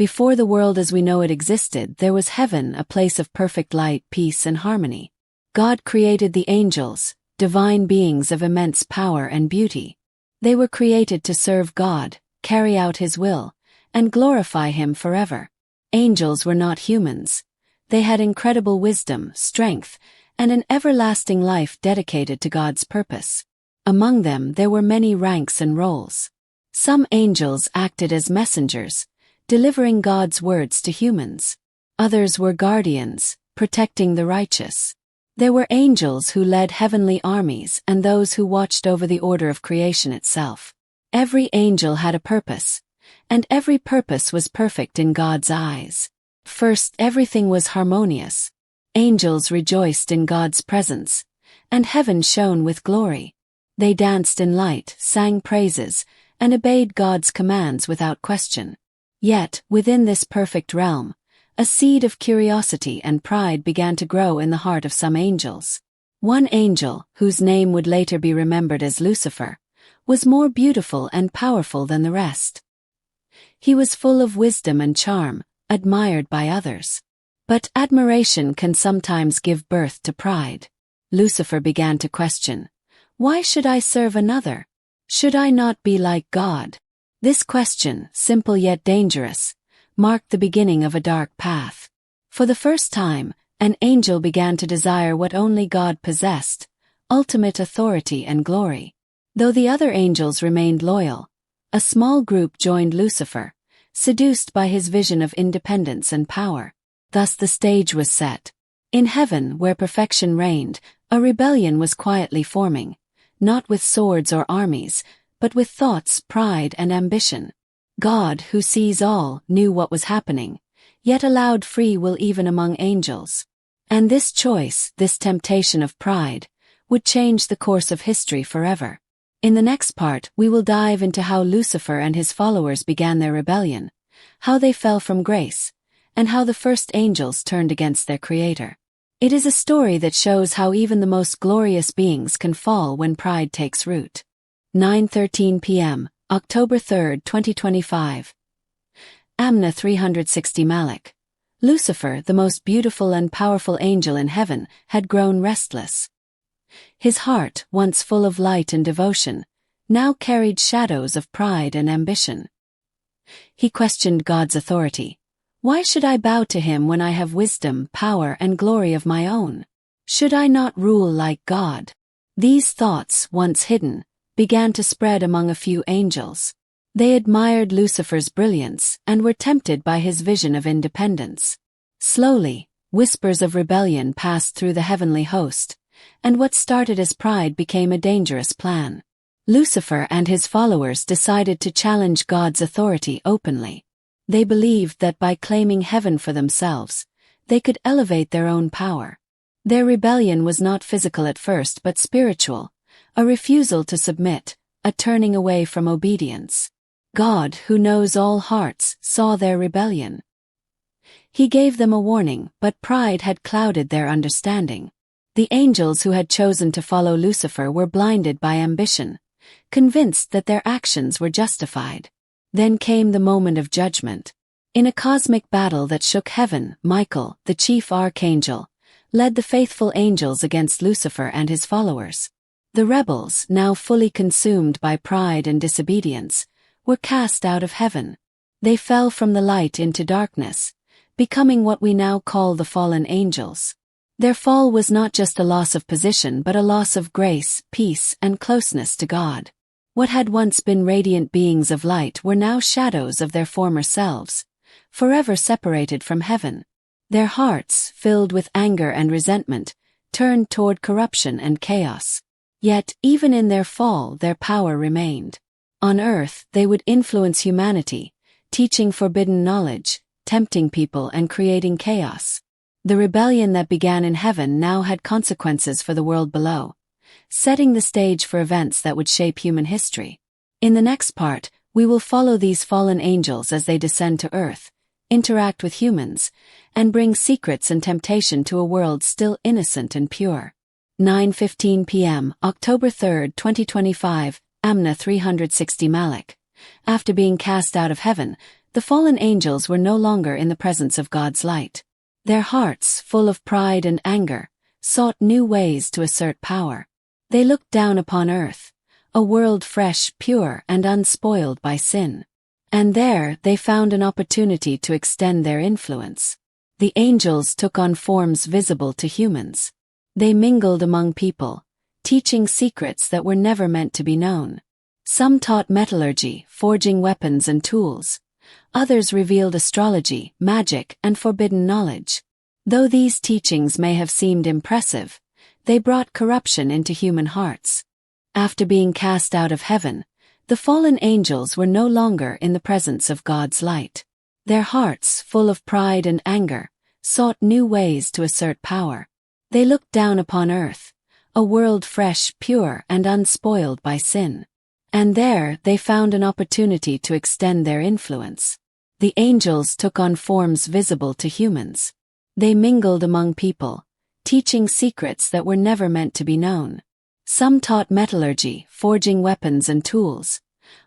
Before the world as we know it existed, there was heaven, a place of perfect light, peace, and harmony. God created the angels, divine beings of immense power and beauty. They were created to serve God, carry out His will, and glorify Him forever. Angels were not humans. They had incredible wisdom, strength, and an everlasting life dedicated to God's purpose. Among them there were many ranks and roles. Some angels acted as messengers, delivering God's words to humans. Others were guardians, protecting the righteous. There were angels who led heavenly armies and those who watched over the order of creation itself. Every angel had a purpose, and every purpose was perfect in God's eyes. First, everything was harmonious. Angels rejoiced in God's presence, and heaven shone with glory. They danced in light, sang praises, and obeyed God's commands without question. Yet, within this perfect realm, a seed of curiosity and pride began to grow in the heart of some angels. One angel, whose name would later be remembered as Lucifer, was more beautiful and powerful than the rest. He was full of wisdom and charm, admired by others. But admiration can sometimes give birth to pride. Lucifer began to question, "Why should I serve another? Should I not be like God?" This question, simple yet dangerous, marked the beginning of a dark path. For the first time, an angel began to desire what only God possessed, ultimate authority and glory. Though the other angels remained loyal, a small group joined Lucifer, seduced by his vision of independence and power. Thus the stage was set. In heaven, where perfection reigned, a rebellion was quietly forming, not with swords or armies, but with thoughts, pride, and ambition. God, who sees all, knew what was happening, yet allowed free will even among angels. And this choice, this temptation of pride, would change the course of history forever. In the next part, we will dive into how Lucifer and his followers began their rebellion, how they fell from grace, and how the first angels turned against their Creator. It is a story that shows how even the most glorious beings can fall when pride takes root. 9:13 p.m., October 3, 2025. Amna 360 Malak. Lucifer, the most beautiful and powerful angel in heaven, had grown restless. His heart, once full of light and devotion, now carried shadows of pride and ambition. He questioned God's authority. Why should I bow to Him when I have wisdom, power, and glory of my own? Should I not rule like God? These thoughts, once hidden, began to spread among a few angels. They admired Lucifer's brilliance and were tempted by his vision of independence. Slowly, whispers of rebellion passed through the heavenly host, and what started as pride became a dangerous plan. Lucifer and his followers decided to challenge God's authority openly. They believed that by claiming heaven for themselves, they could elevate their own power. Their rebellion was not physical at first but spiritual, a refusal to submit, a turning away from obedience. God, who knows all hearts, saw their rebellion. He gave them a warning, but pride had clouded their understanding. The angels who had chosen to follow Lucifer were blinded by ambition, convinced that their actions were justified. Then came the moment of judgment. In a cosmic battle that shook heaven, Michael, the chief archangel, led the faithful angels against Lucifer and his followers. The rebels, now fully consumed by pride and disobedience, were cast out of heaven. They fell from the light into darkness, becoming what we now call the fallen angels. Their fall was not just a loss of position but a loss of grace, peace, and closeness to God. What had once been radiant beings of light were now shadows of their former selves, forever separated from heaven. Their hearts, filled with anger and resentment, turned toward corruption and chaos. Yet, even in their fall, their power remained. On earth, they would influence humanity, teaching forbidden knowledge, tempting people and creating chaos. The rebellion that began in heaven now had consequences for the world below, setting the stage for events that would shape human history. In the next part, we will follow these fallen angels as they descend to earth, interact with humans, and bring secrets and temptation to a world still innocent and pure. 9:15 p.m., October 3, 2025, Amna 360 Malak. After being cast out of heaven, the fallen angels were no longer in the presence of God's light. Their hearts, full of pride and anger, sought new ways to assert power. They looked down upon earth, a world fresh, pure, and unspoiled by sin. And there they found an opportunity to extend their influence. The angels took on forms visible to humans. They mingled among people, teaching secrets that were never meant to be known. Some taught metallurgy, forging weapons and tools. Others revealed astrology, magic, and forbidden knowledge. Though these teachings may have seemed impressive, they brought corruption into human hearts. After being cast out of heaven, the fallen angels were no longer in the presence of God's light. Their hearts, full of pride and anger, sought new ways to assert power. They looked down upon earth, a world fresh, pure, and unspoiled by sin. And there they found an opportunity to extend their influence. The angels took on forms visible to humans. They mingled among people, teaching secrets that were never meant to be known. Some taught metallurgy, forging weapons and tools.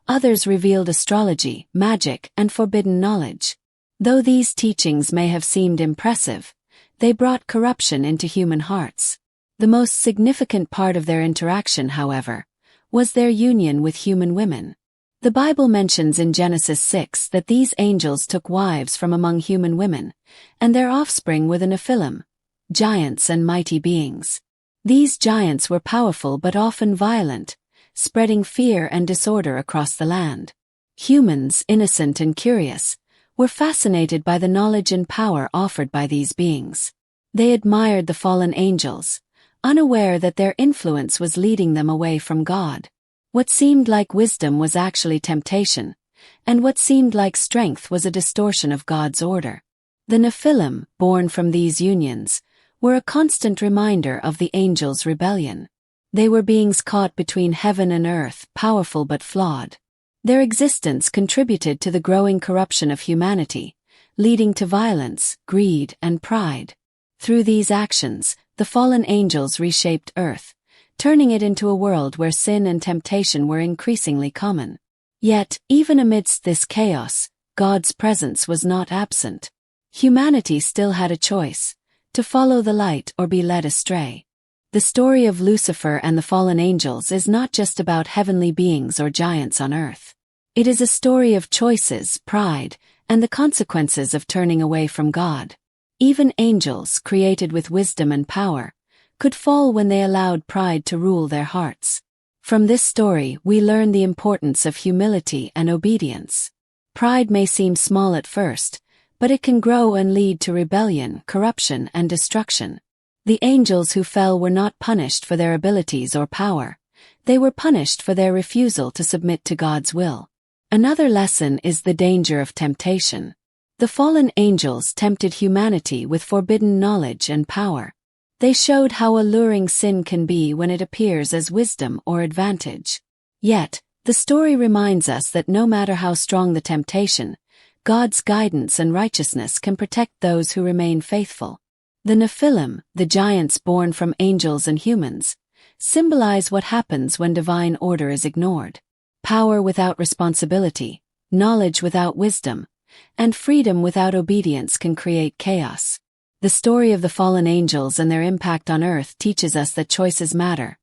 Others revealed astrology, magic, and forbidden knowledge. Though these teachings may have seemed impressive, they brought corruption into human hearts. The most significant part of their interaction, however, was their union with human women. The Bible mentions in Genesis 6 that these angels took wives from among human women, and their offspring were the Nephilim, giants and mighty beings. These giants were powerful but often violent, spreading fear and disorder across the land. Humans, innocent and curious, were fascinated by the knowledge and power offered by these beings. They admired the fallen angels, unaware that their influence was leading them away from God. What seemed like wisdom was actually temptation, and what seemed like strength was a distortion of God's order. The Nephilim, born from these unions, were a constant reminder of the angels' rebellion. They were beings caught between heaven and earth, powerful but flawed. Their existence contributed to the growing corruption of humanity, leading to violence, greed, and pride. Through these actions, the fallen angels reshaped earth, turning it into a world where sin and temptation were increasingly common. Yet, even amidst this chaos, God's presence was not absent. Humanity still had a choice: to follow the light or be led astray. The story of Lucifer and the fallen angels is not just about heavenly beings or giants on earth. It is a story of choices, pride, and the consequences of turning away from God. Even angels, created with wisdom and power, could fall when they allowed pride to rule their hearts. From this story, we learn the importance of humility and obedience. Pride may seem small at first, but it can grow and lead to rebellion, corruption, and destruction. The angels who fell were not punished for their abilities or power. They were punished for their refusal to submit to God's will. Another lesson is the danger of temptation. The fallen angels tempted humanity with forbidden knowledge and power. They showed how alluring sin can be when it appears as wisdom or advantage. Yet, the story reminds us that no matter how strong the temptation, God's guidance and righteousness can protect those who remain faithful. The Nephilim, the giants born from angels and humans, symbolize what happens when divine order is ignored. Power without responsibility, knowledge without wisdom, and freedom without obedience can create chaos. The story of the fallen angels and their impact on earth teaches us that choices matter,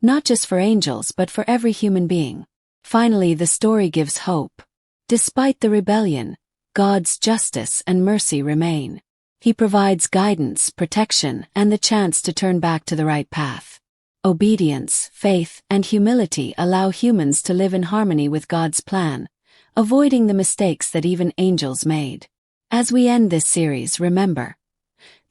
not just for angels but for every human being. Finally, the story gives hope. Despite the rebellion, God's justice and mercy remain. He provides guidance, protection, and the chance to turn back to the right path. Obedience, faith, and humility allow humans to live in harmony with God's plan, avoiding the mistakes that even angels made. As we end this series, remember,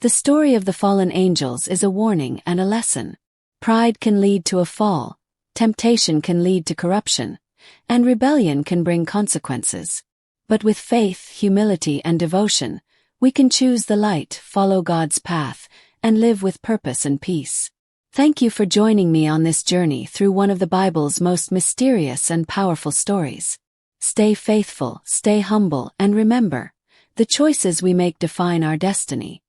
the story of the fallen angels is a warning and a lesson. Pride can lead to a fall, temptation can lead to corruption, and rebellion can bring consequences. But with faith, humility, and devotion, we can choose the light, follow God's path, and live with purpose and peace. Thank you for joining me on this journey through one of the Bible's most mysterious and powerful stories. Stay faithful, stay humble, and remember, the choices we make define our destiny.